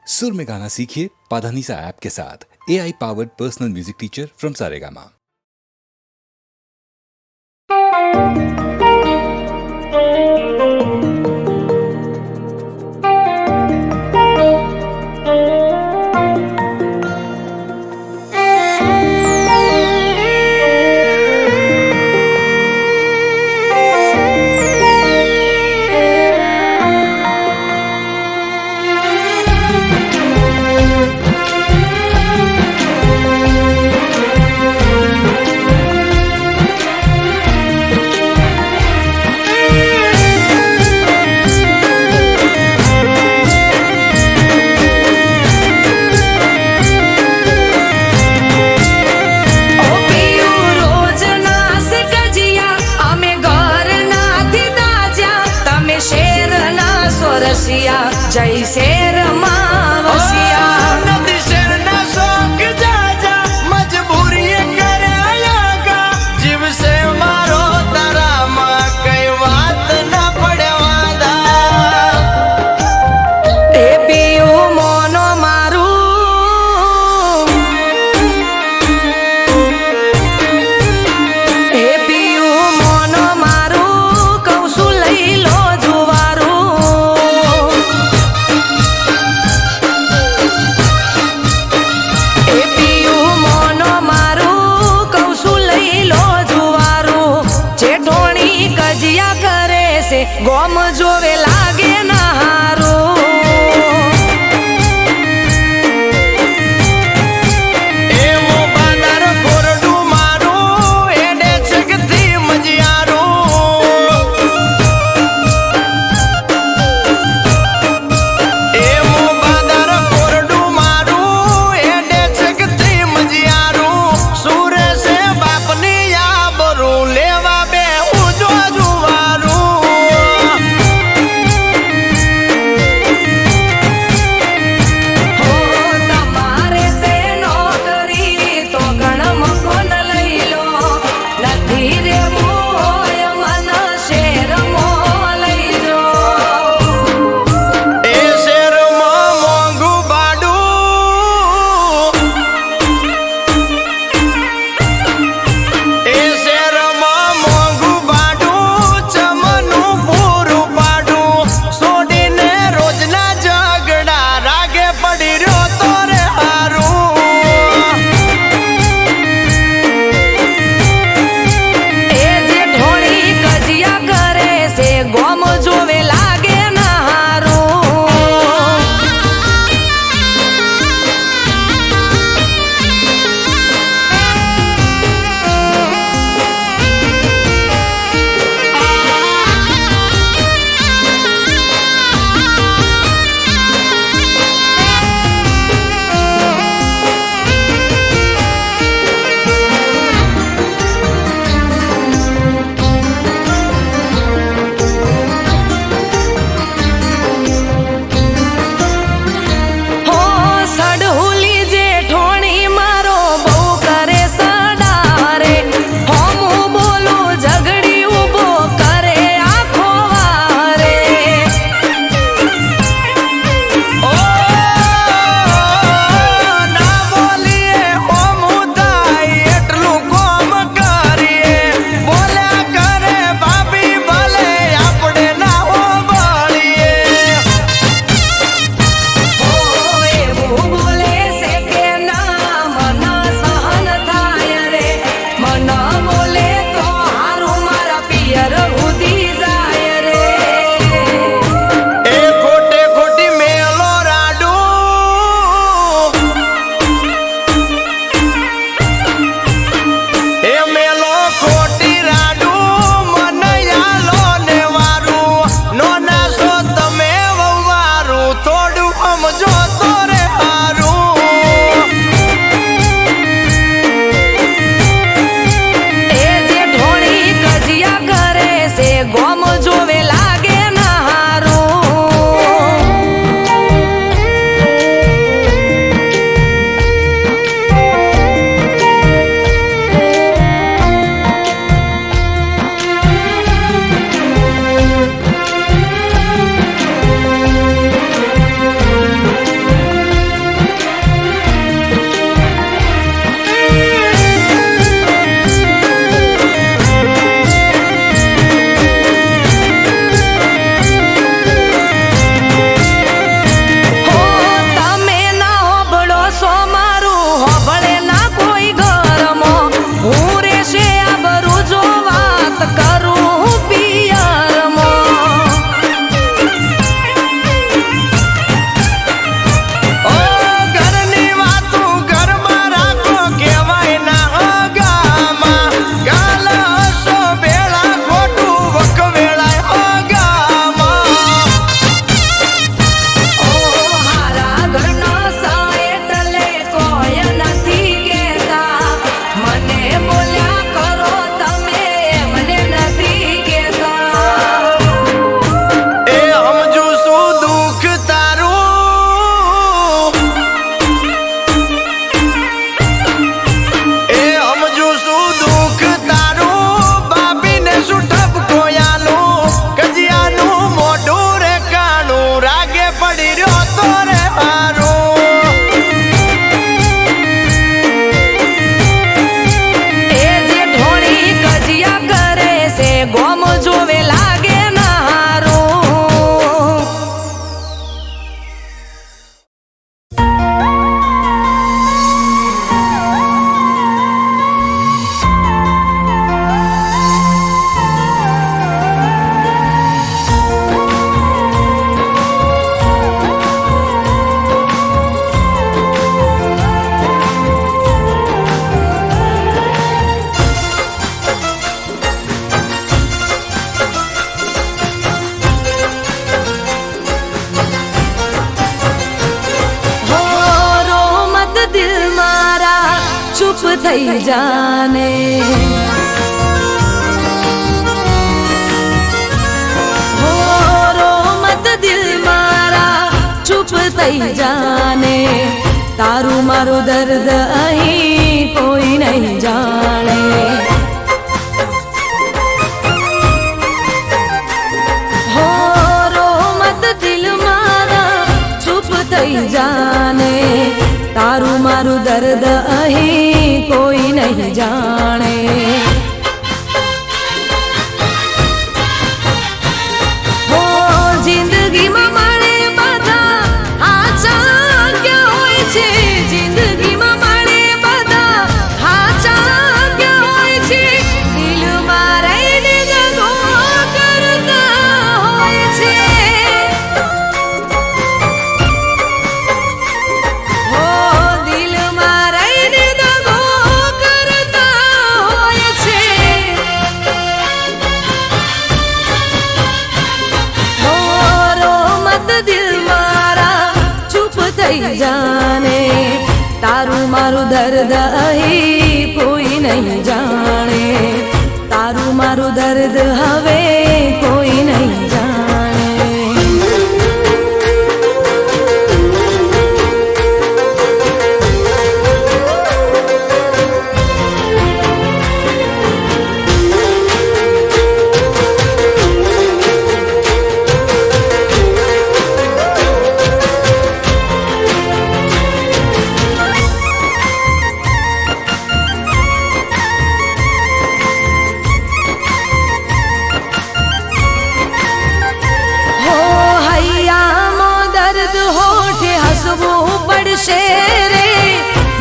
सुर में गाना सीखिए पाधानीसा ऐप के साथ। AI powered personal music teacher from Saregama. થઈ જાને. હો રો મત દિલ મારા ચૂપ થઈ જાને. તારું મારું દર્દ અહીં કોઈ નહીં જાણે. હો રો મત દિલ મારા ચૂપ થઈ જાને. તારું મારું દર્દ અહીં કોઈ નહીં જાણે. હો જિંદગીમાં મળે બધા હાચા ક્યાં હોય છે. જિંદગીમાં મળે બધા હાચા ક્યાં હોય છે. દિલમાં રહીને દગો કરતા હોય છે. જાને તારું મારું દર્દ અહીં કોઈ નહીં જાણે. તારું મારું દર્દ હવે કોઈ નહીં જાણે.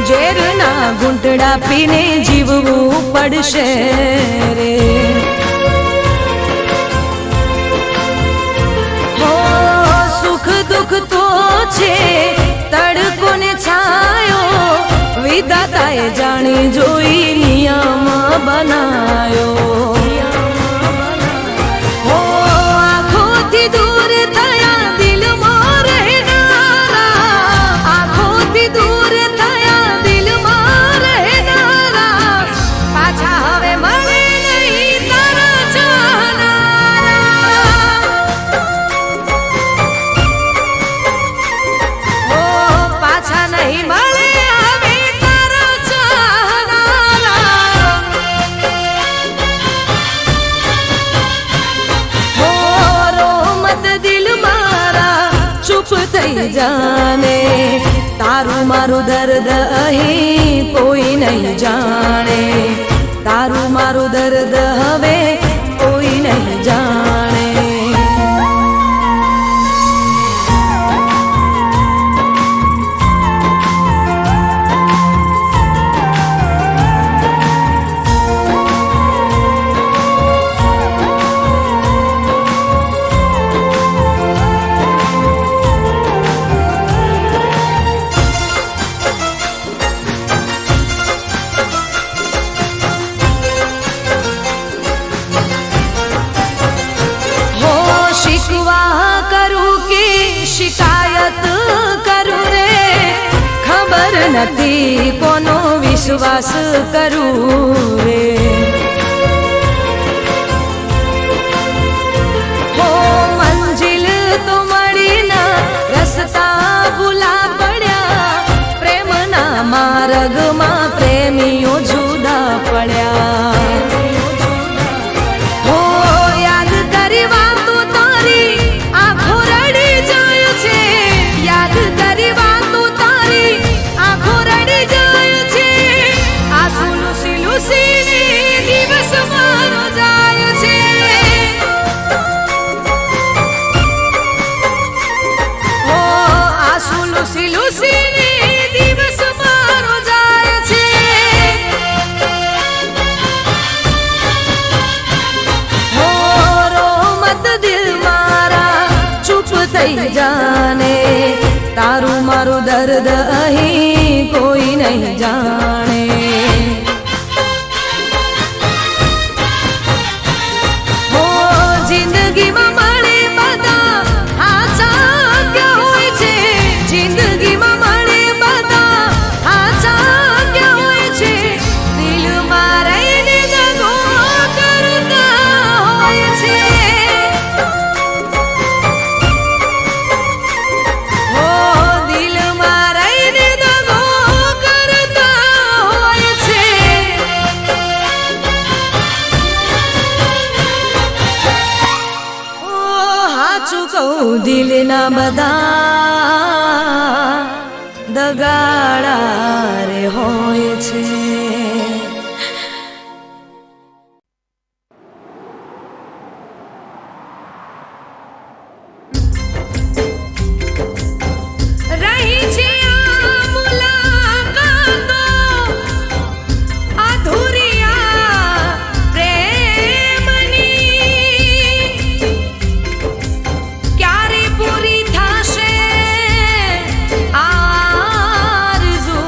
ઝેરના ઘૂંટડા પીને જીવવું પડશે રે. હો સુખ દુઃખ તો છે તડકો ને છાયો. વિધાતાએ જાણી જોઈ નિયમ બનાયો. હો આંખોથી દૂર થયા દિલમાં રહેનારા. આંખોથી દૂર થયા દિલમાં રહેનારા. પાછા હવે મળે નહીં તારા ચાહનારા. હો પાછા નહીં મળે હવે તારા ચાહનારા. હો રો મત દિલ મારા ચૂપ થઈ જાને. તારું મારું દર્દ અહીં કોઈ નહીં જાણે. તારું મારું દર્દ હવે કોઈ નહીં જાણે. શિકાયત કરું રે ખબર નથી કોનો વિશ્વાસ કરું રે. હો મંજિલ તો મળી ના રસ્તા ભૂલા પડ્યા. પ્રેમના માર્ગમાં પ્રેમીઓ જુદા પડ્યા. હો યાદ કરી વાતો તારી આંખો રડી જાય છે. યાદ કરી વાતો તારી આંખો રડી જાય છે. આંસુ લૂસી લૂસીને દિવસ મારો જાય છે. હો આંસુ લૂસી લૂસીને દિવસ મારો જાય છે. હો રો મત દિલ મારા ચૂપ થઈ જાને. તારું મારું દર્દ અહીં કોઈ નહીં જાણે. હો જિંદગીમાં મળે બધા હાચા ક્યાં હોય છે. જિંદગીમાં મળે બધા હાચા ક્યાં હોય છે. બગાડા રે હોય છે. રહી છે આ મુલાકાતો અધૂરી આ પ્રેમની, ક્યારે પૂરી થશે આરઝુ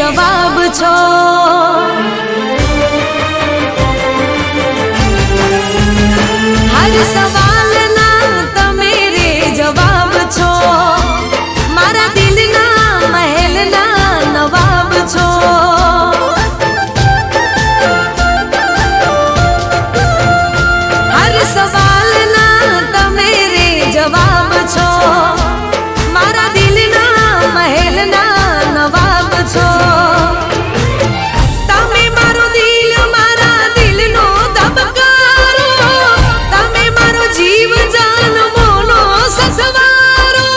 જવાબ છો. હર સવાલના તમે રે જવાબ છો. મારા દિલના મહેલના નવાબ છો. હર સવાલના તમે રે જવાબ છો. મારા દિલના મહેલના નવાબ છો. તમે મારો દિલ મારા દિલનો ધબકારો. તમે મારો જીવ જાન મોનો સસવારો.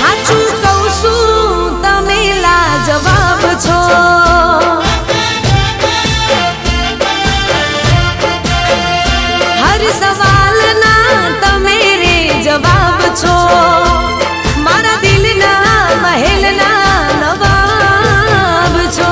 હાચું કહું છું તમે લાજવાબ છો. હર સવાલના તમે રે જવાબ છો. મારા દિલના મહેલના નવાબ છો.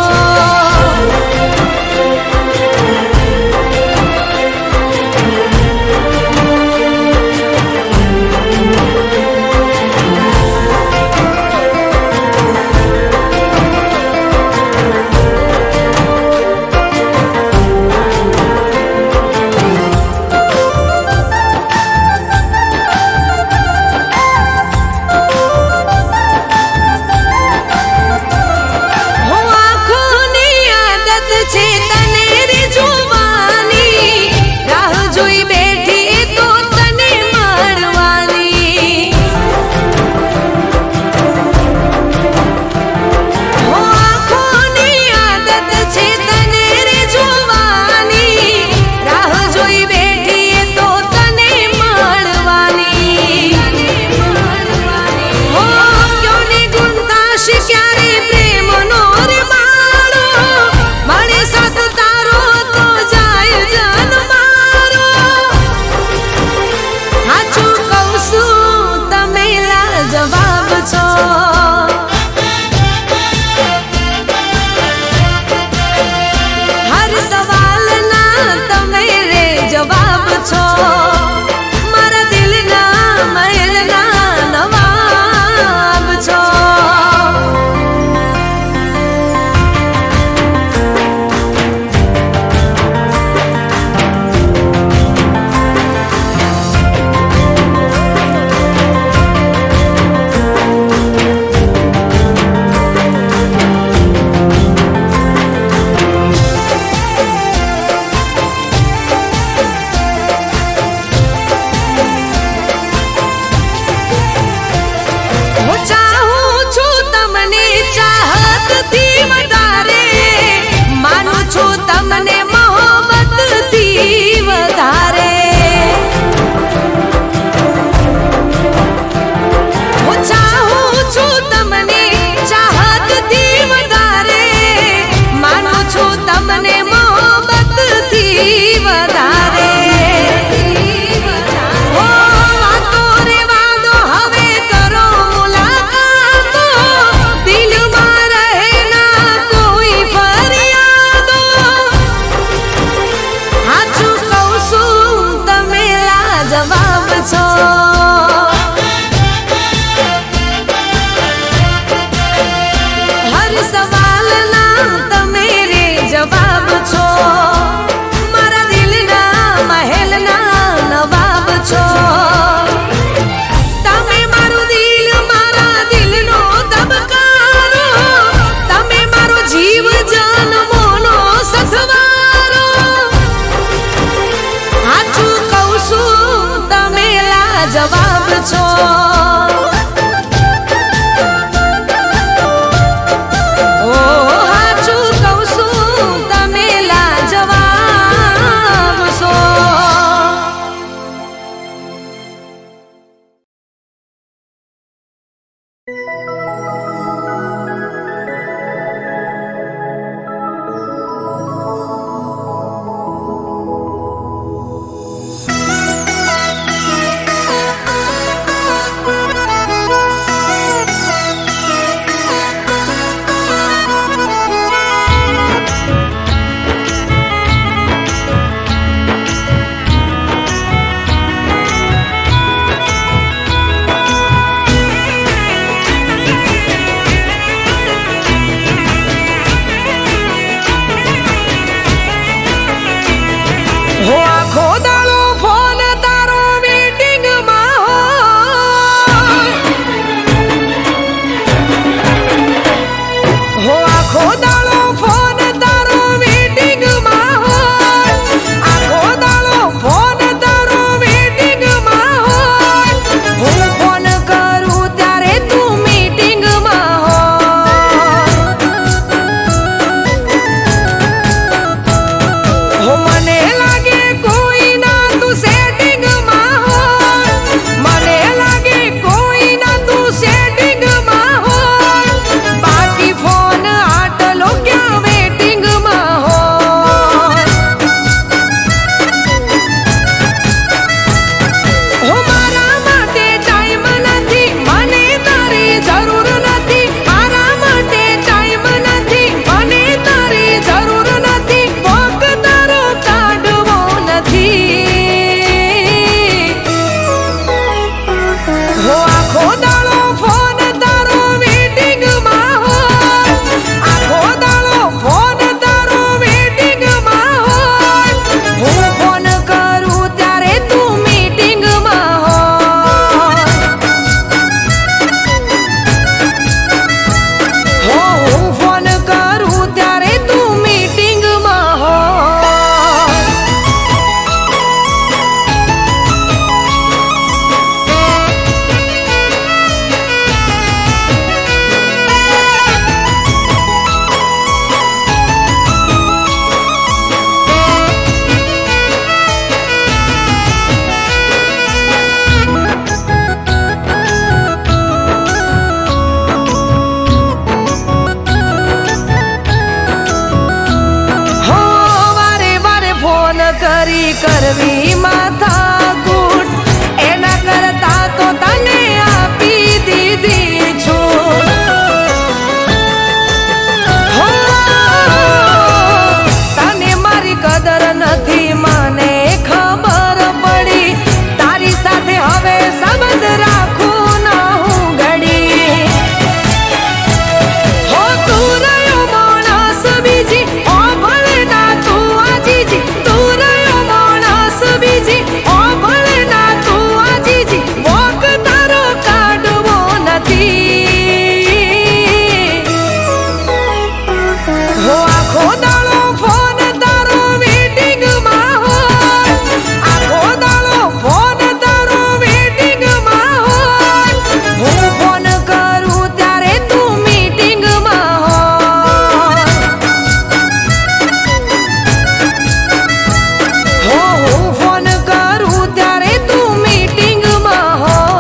કરવી માથાકૂટ એના કરતા તો તને આપી દીધી છું. હો, તને મારી કદર નથી મને ખબર પડી. તારી સાથે હવે સંબંધ રાખું ન હું ઘડી. હો, તું રહ્યો માણસ બીજી ઓ ભલે ના તું આજીજી. તું રહ્યો માણસ બીજી ઓ ભલે ના તું આજીજી. વોક તારો કાઢવો નથી. હો, આખો દાડો ફોન તારો વેટિંગમાં હોય. આખો દાડો ફોન તારો વેટિંગમાં હોય. હું ફોન કરું ત્યારે તું મીટિંગમાં હોય. હો, હું ફોન કરું ત્યારે તું મીટિંગમાં હોય.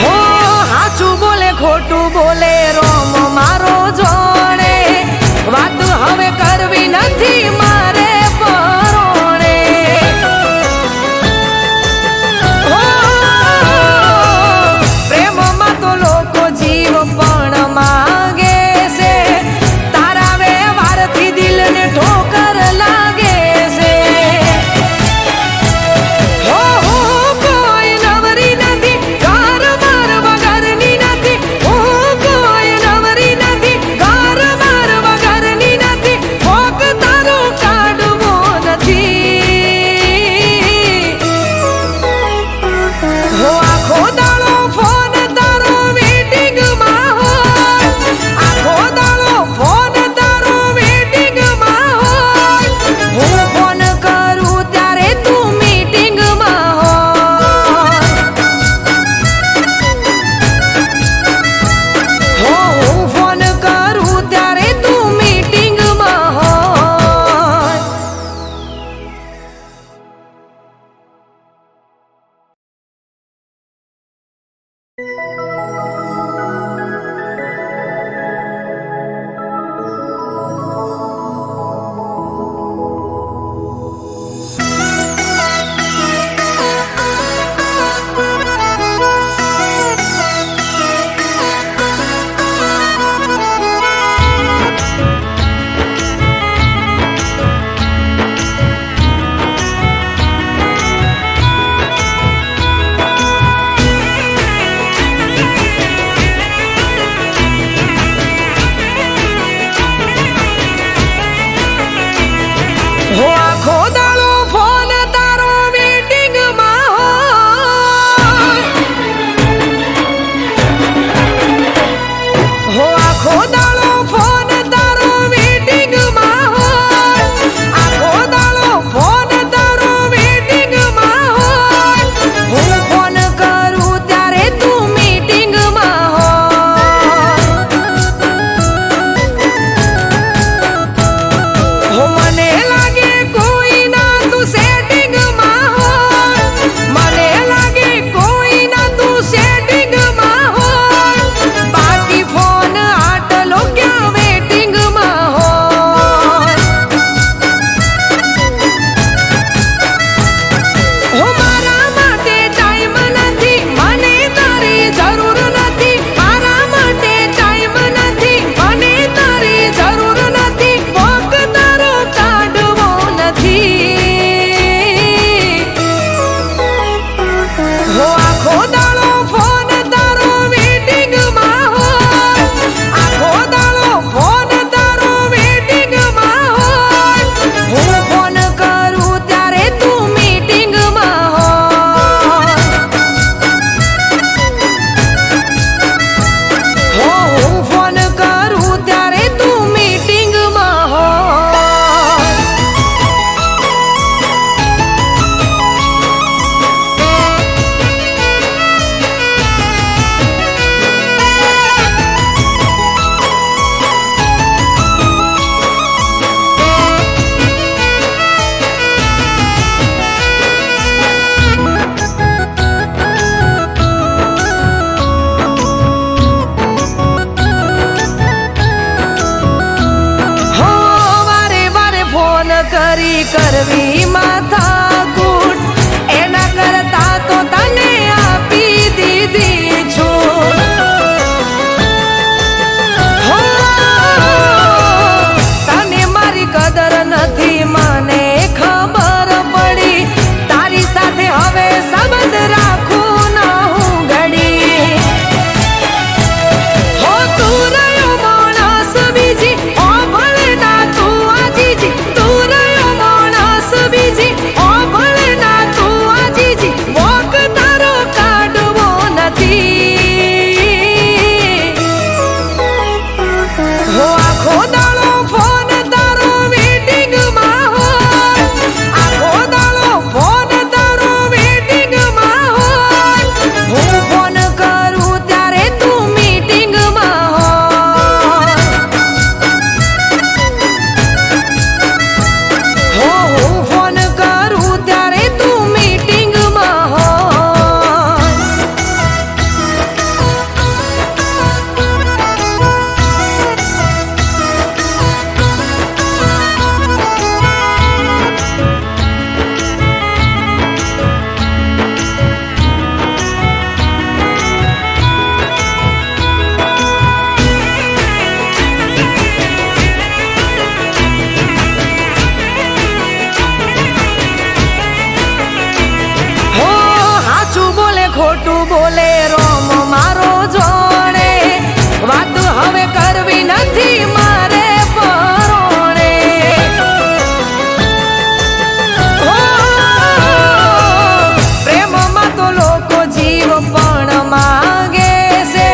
હો, હાચું બોલે ખોટું બોલે રોમ મારો જોડે. વાત હવે કરવી નથી મારે પરોણે. હો, પ્રેમમાં તો લોકો જીવ પણ માગે છે. તારા વ્યવહારથી દિલને ઠોકર લાગે છે. હો, હું કોઈ નવરી નથી ઘર બાર વગરની નથી. હું કોઈ કરવી માથાકૂટ, એના કરતા તો તને આપી દીધી છૂટ. હો, તને મારી કદર નથી મને ખબર પડી, તારી સાથે હવે સંબંધ રાખું ના હું ઘડી. હો, તું રહ્યો માણસ બીજી, ઓ ભલે ના તું આજીજી, તું રહ્યો માણસ બીજી, ઓ ભલે ના તું આજીજી, વોક તારો કાઢવો નથી. હો, આખો દાડો ફોન તારો વેટિંગમાં હોય, આખો દાડો ફોન તારો વેટિંગમાં હોય, હું ફોન કરું ત્યારે તું મીટિંગમાં હોય. હો, હું ફોન કરું ત્યારે તું મીટિંગમાં હોય. હો, હાચું બોલે ખોટું બોલે રોમ મારો જોડે, વાત હવે કરવી નથી મારે પરોણે. હો, પ્રેમમાં તો લોકો જીવ પણ માગે છે,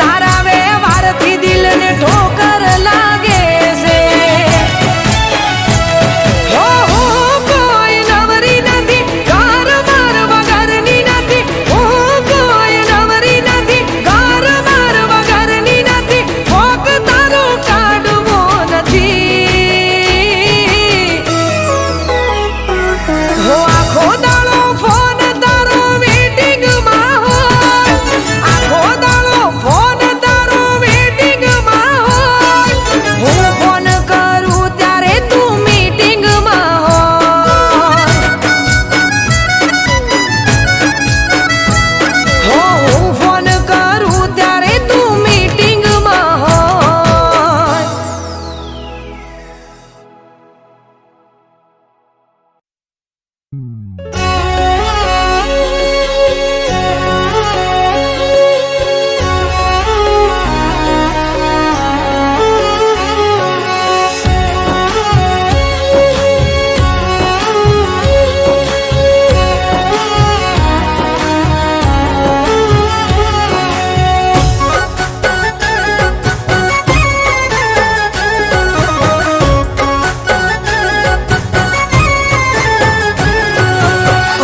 તારા વ્યવહારથી દિલને ઠોકર લાગે છે. હો, હું કોઈ નવરી નથી, ઘર માર વગરની નથી, હું કોઈ નવરી નથી, ઘર માર વગરની નથી, ભોગ તારો કાઢવો નથી. હો, આખો દાડો ફોન તારો વેટિંગમાં હોય, આખો દાડો ફોન તારો વેટિંગમાં હોય, હું ફોન કરું ત્યારે તું મીટિંગમાં હોય. હો, હું ફોન કરું ત્યારે તું મીટિંગમાં હોય.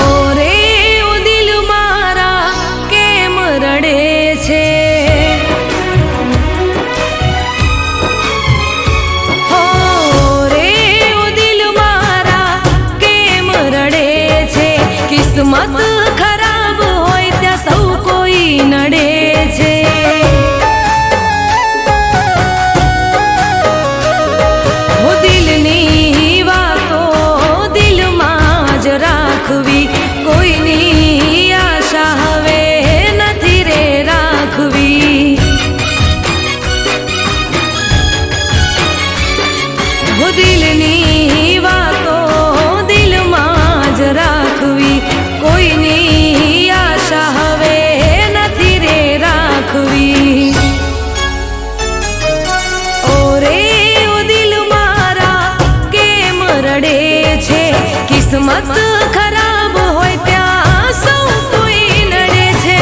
ઓરે ઓ દિલ મારા કેમ રડે છે, હો રે ઓ દિલ મારા કેમ રડે છે, કિસ્મત ખરાબ હોય ત્યાં સૌ કોઈ નડે છે. હો, દિલની વાતો દિલમાં જ રાખવી, કોઈની આશા હવે નથી રે રાખવી. હો, દિલની વાતો દિલમાં જ રાખવી, કોઈની આશા હવે નથી રે રાખવી. ઓરે ઓ દિલ મારા કેમ રડે છે, કિસ્મત ખરાબ હોય ત્યાં સૌ કોઈ નડે છે.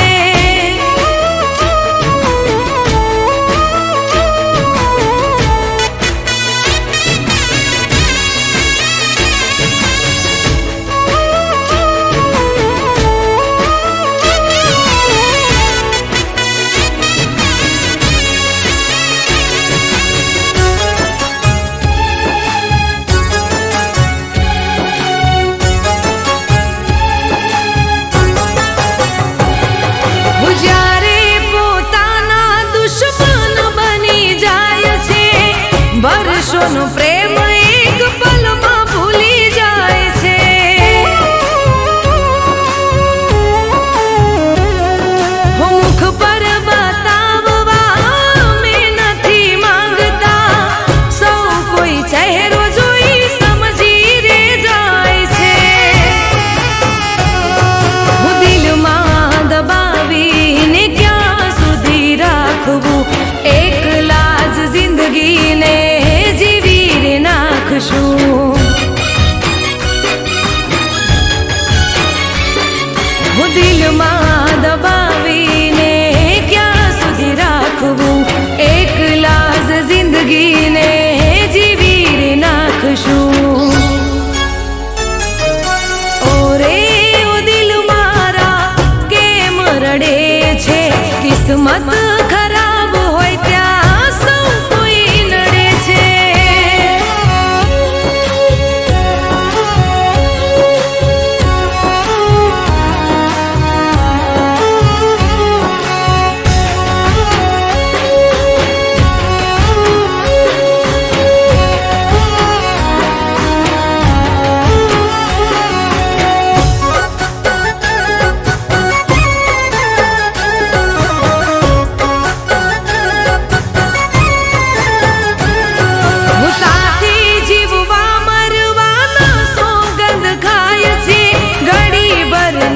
વર્ષોનો પ્રેમ એક પલમાં ભૂલી ખરાબ હોય ત્યાં સૌ કોઈ નડે છે.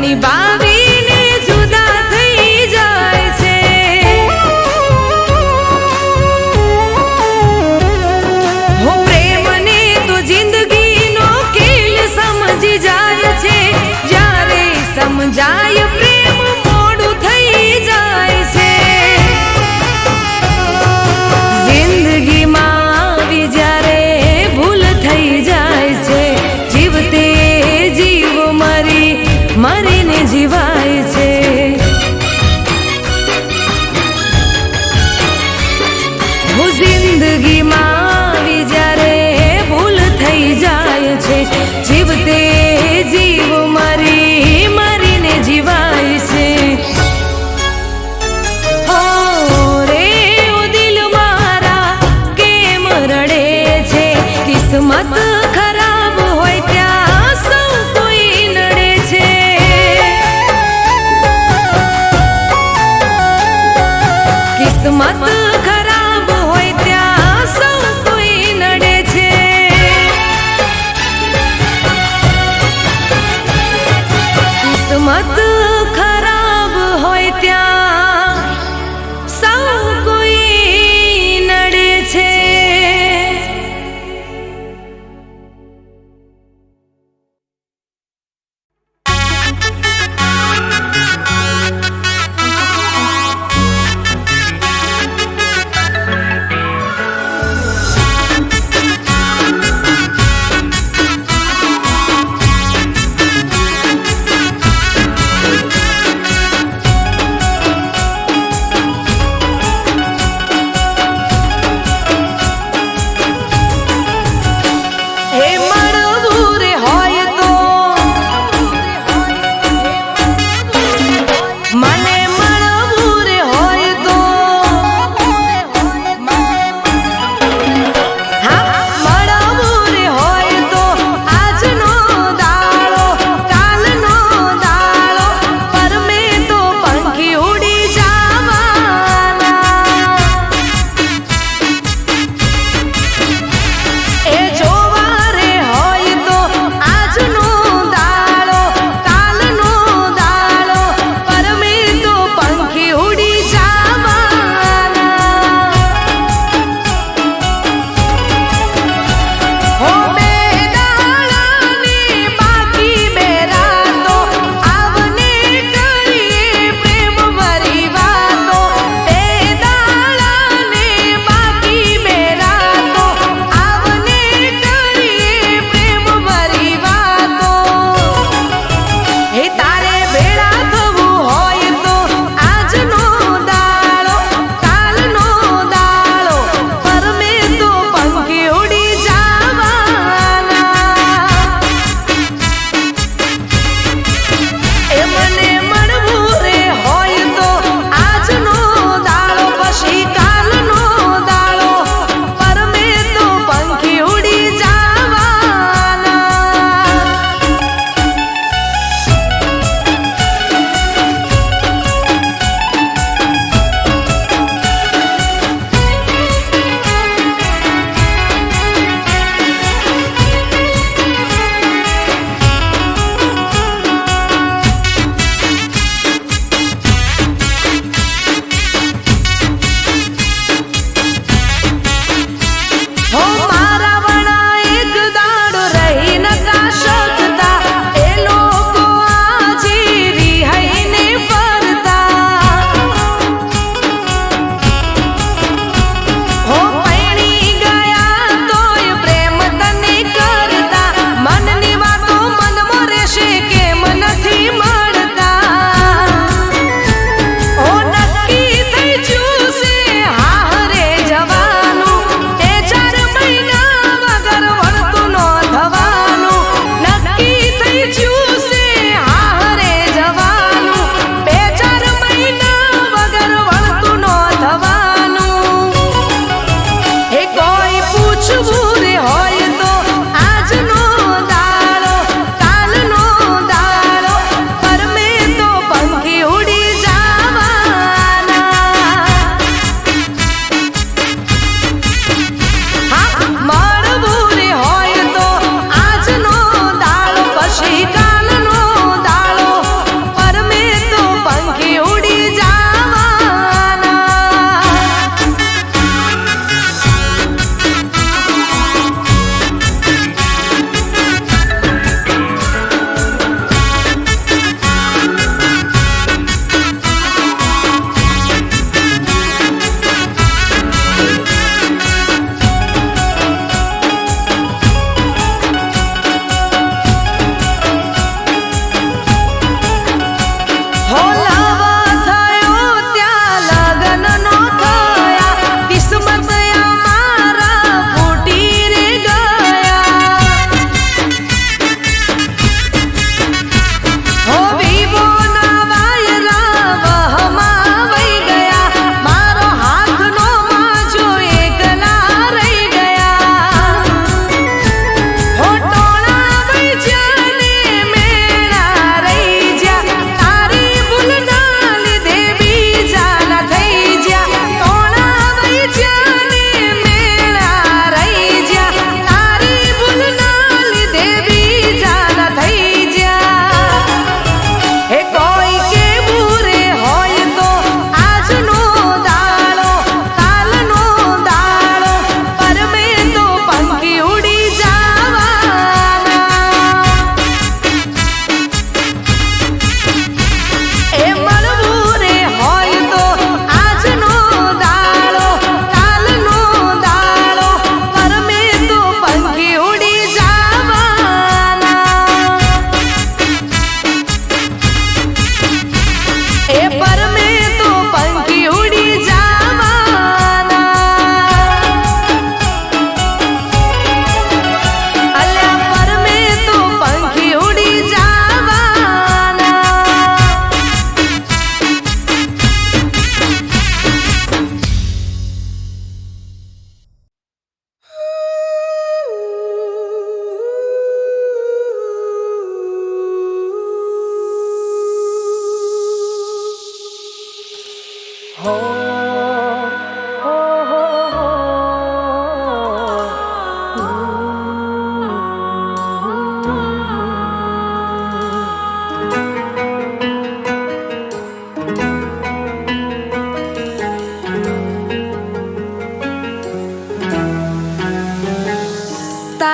નિભાવીને જુદા થઈ જાય છે. હો પ્રેમને તો જિંદગીનો ખેલ સમજી જાય છે. જ્યારે સમજાય પ્રેમ મોડું થઈ જાય છે. જિંદગીમાં આવી જ્યારે ભૂલ થઈ જાય છે. જીવતે જીવ મરીને જીવાય છે. હું જિંદગીમાં આવી જ્યારે ભૂલ થઈ જાય છે. જીવતે જીવ મરીને જીવાય છે. હો રે ઓ દિલ મારા કેમ રડે છે. કિસ્મત ખરાબ હોય ત્યાં સૌ કોઈ નડે છે. કિસ્મત ખરાબ હોય ત્યાં સૌ કોઈ નડે છે. કિસ્મત ખરાબ હોય ત્યાં સૌ કોઈ નડે છે.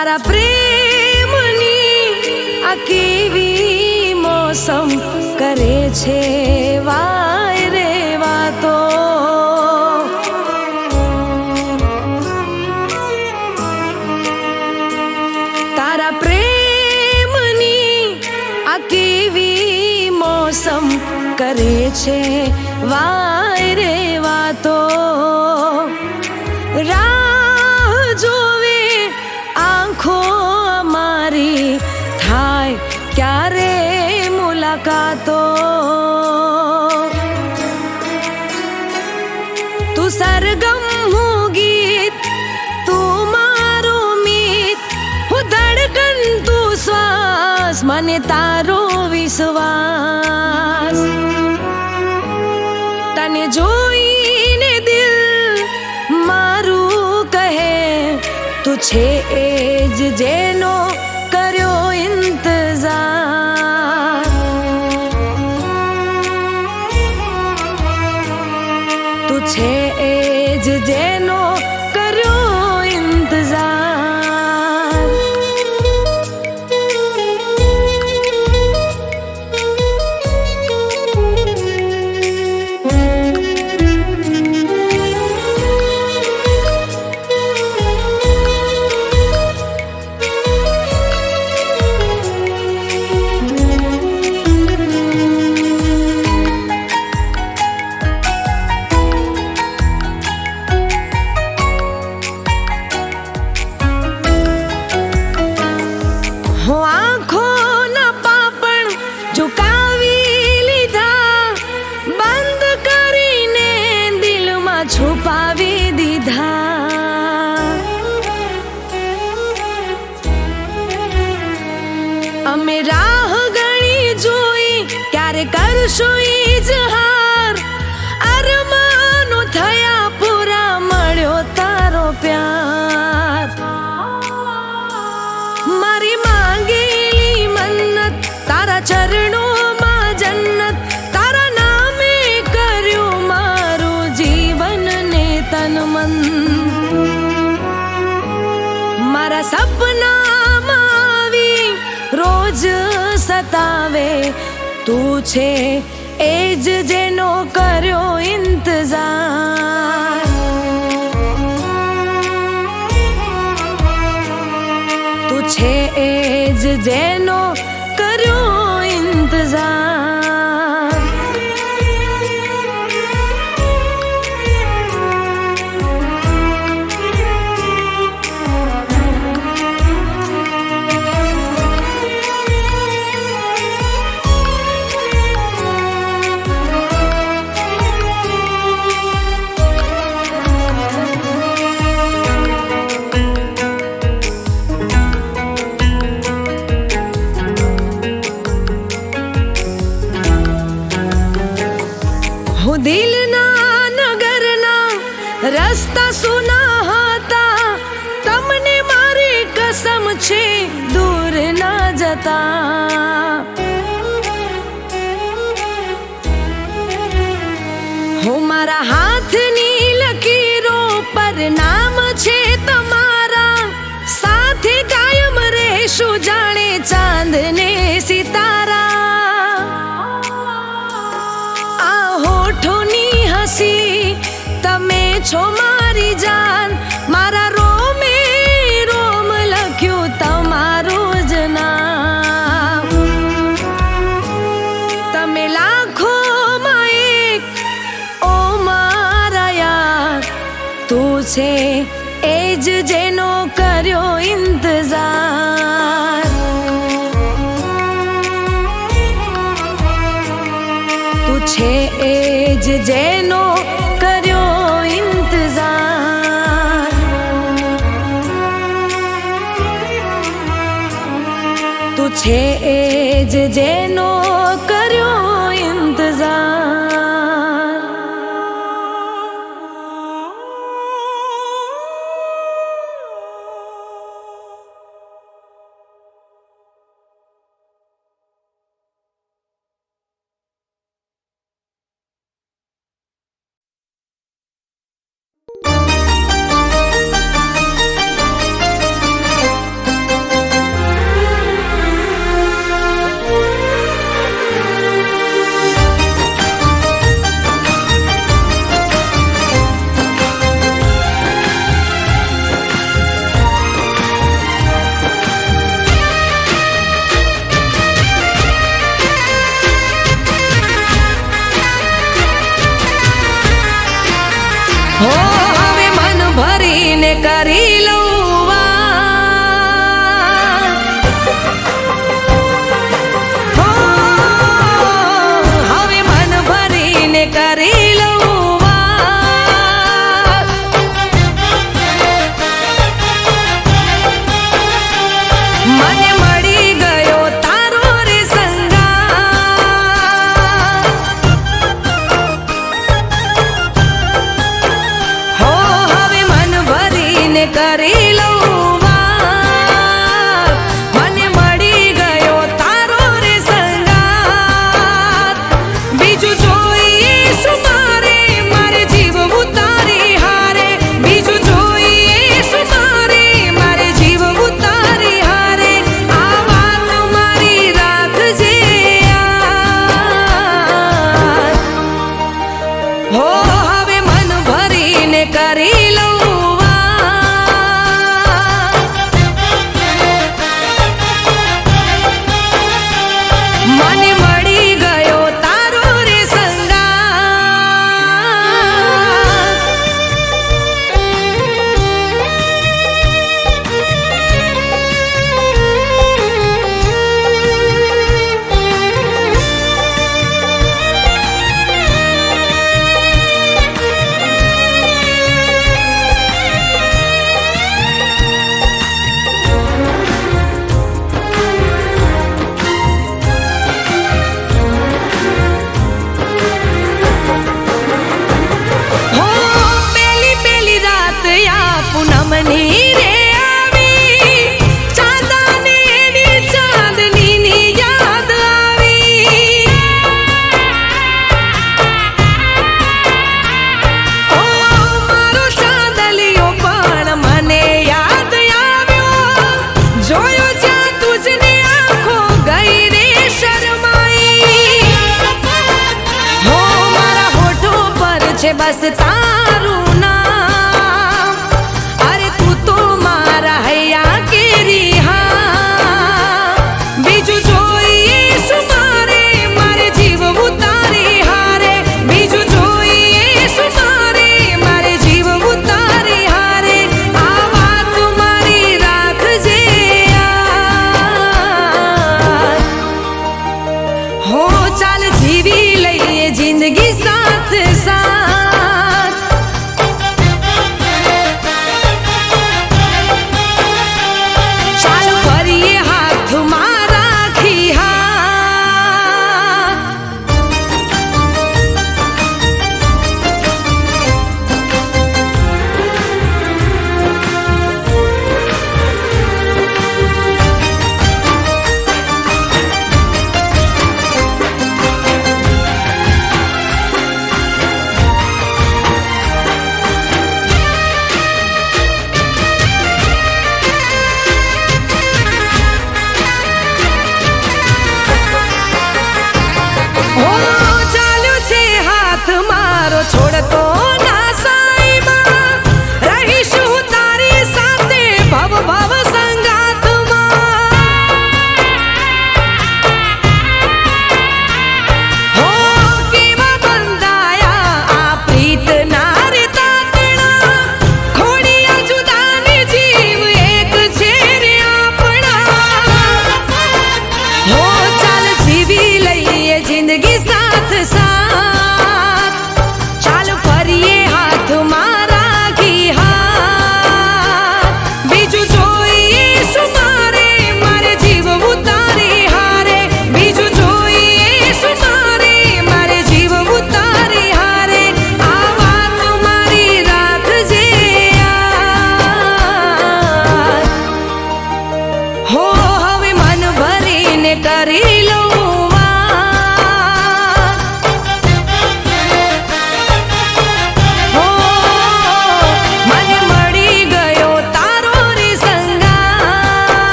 તારા પ્રેમની આ કેવી મોસમ કરે છે વાય રે વાતો. તારા પ્રેમની આ કેવી મોસમ કરે છે વાય રે વાતો. રાહ જોવે આંખો અમારી થાય ક્યારે મુલાકાતો. તું સરગમ હું ગીત, તું મારું મીત, હું ધડકન તું શ્વાસ, મને તારો વિશ્વાસ. તને જોઈને દિલ મારું કહે તું છે એ જ જેનો કર્યો ઇંતજાર. તું છે એ જ જેનો કર્યો ઇંતજાર. હું આંખોના પાપણ ઝુકાવી લીધા, બંધ કરીને દિલમાં છુપાવી દીધા. અમે રાહ ગણી જોઈ ક્યારે કરશું ઇજહાર. અરમાનો થયા પૂરા મળ્યો તારો પ્યાર. મારી માંગેલી મન્નત તારા ચરણોમાં જન્નત, તારા નામે કર્યું મારું જીવન ને તન મન. મારા સપનામાં આવી રોજ સતાવે તું છે એ જ જેનો કર્યો ઇંતજાર. તું છે એ જ જેનો કર્યો ઇંતજાર. હું દિલના નગરના રસ્તા સુના હતા, તમને મારી કસમ છે દૂર ના જતા. હું મારા હાથની લકીરો પર નામ છે તમારા, સાથે કાયમ રહેશું જાણે ચાંદ ને સિતારા. તમે છો મારી જાન, મારા રોમે રોમ લખ્યું તમારું જ નામ. તમે લાખોમાં એક ઓ મારા યાર, તું છે એ જ જેનો કર્યો ઇંતજાર. તું છે એ જ જેનો કર્યો ઇંતજાર. તું છે એ જ જેનો કર્યો ઇંતજાર. હો હવે મન ભરીને કરી લઉં વાત. હો હવે મન ભરીને કરી લઉં વાત. મને મળી ગયો તારો રે સંગાત. હો હવે મન ભરીને કરી લઉં વાત. મને મળી ગયો તારો રે સંગાત. બીજું જોઈએ શું મારે, મારે જીવવું તારી હારે. બીજું જોઈએ શું મારે, મારે જીવવું તારી હારે. આ વાત મારી રાખજે યાદ. હો હવે મન ભરીને કરી લઉં વાત.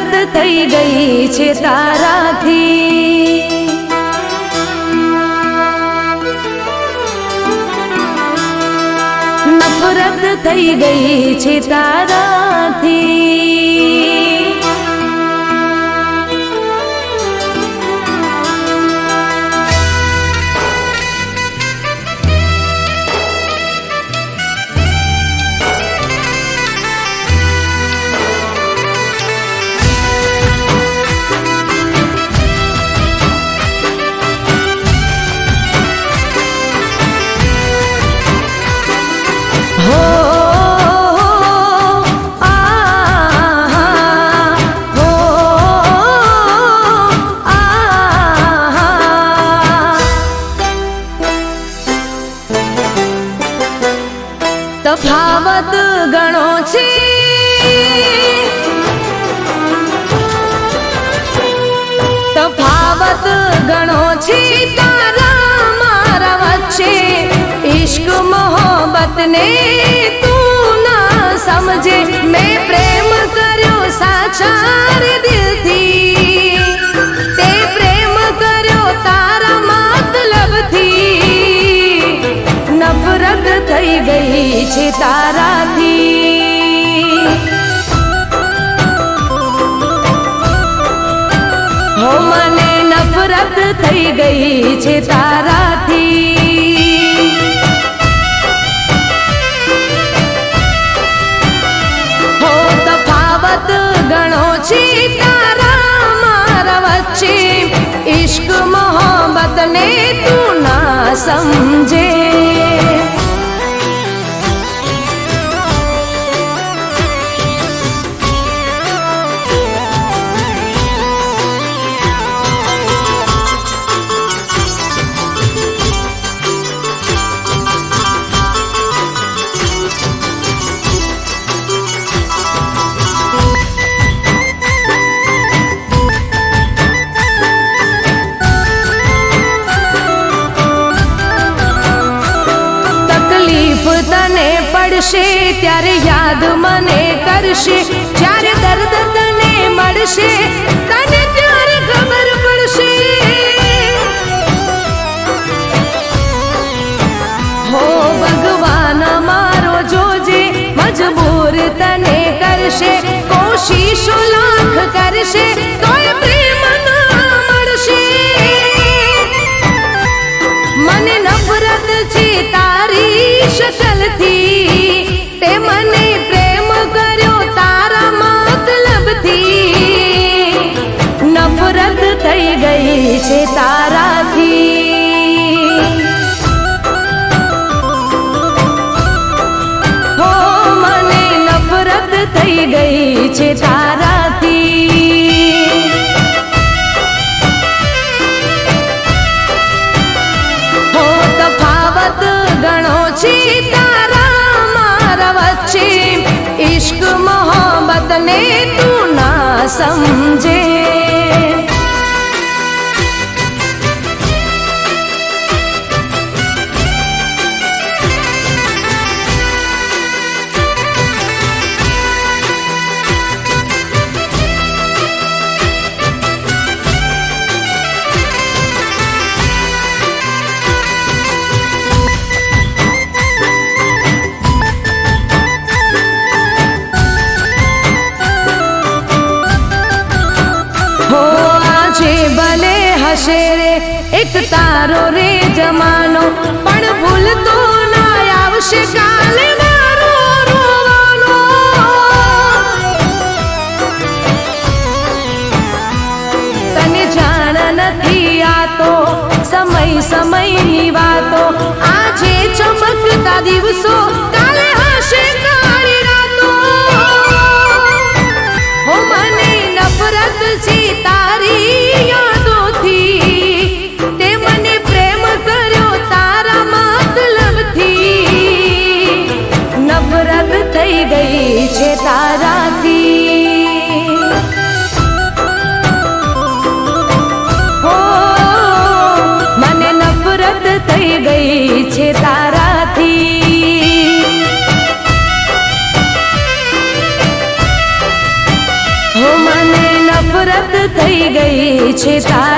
નફરત થઈ ગઈ છે તારાથી. નફરત થઈ ગઈ છે તારાથી. તફાવત ગણો છે, તફાવત ગણો છે તારા મારા વચ્ચે. ઇશ્ક મોહબ્બત ને તું ના સમજે. મેં પ્રેમ કર્યો સાચા રે દિલથી, તે પ્રેમ કર્યો તારા મતલબથી. નફરત થઈ ગઈ છે તારાથી. હો મને નફરત થઈ ગઈ છે તારાથી. હો તફાવત ગણો છે તારા મારા વચ્ચે. ઇશ્ક મોહબ્બત ને તું ના સમજે. તને પડશે ત્યારે યાદ મને કરશે. જ્યારે દર્દ તને મળશે તને ત્યારે ખબર પડશે. હો ભગવાન મારો જોજે, મજબૂર તને કરશે. કોશિશો લાખ કરશે તોય પ્રેમ ના મળશે. મને નફરત છે તારી શકલથી, તે મને પ્રેમ કર્યો તારા મતલબથી. નફરત થઈ ગઈ છે તારાથી. હો મને નફરત થઈ ગઈ છે તારાથી. હો તફાવત ગણો છે તારા મારા વચ્ચે. ઇશ્ક મોહબ્બત ને તું ના સમજે. ભલે હશે રે એક તારો રે જમાનો, પણ ભૂલ તો ના આવશે કાલે મારો રોવાનો. તને જાણ નથી આ તો સમય સમયની વાતો. આજે ચમકતા દિવસો કાલે હશે કાળી રાતો. હો મને નફરત છે તારી યાદોથી, તે મને પ્રેમ કર્યો તારા મતલબથી. નફરત થઈ ગઈ છે તારાથી. હો મને નફરત થઈ ગઈ છે તારાથી. હો મને ગઈ છે તારી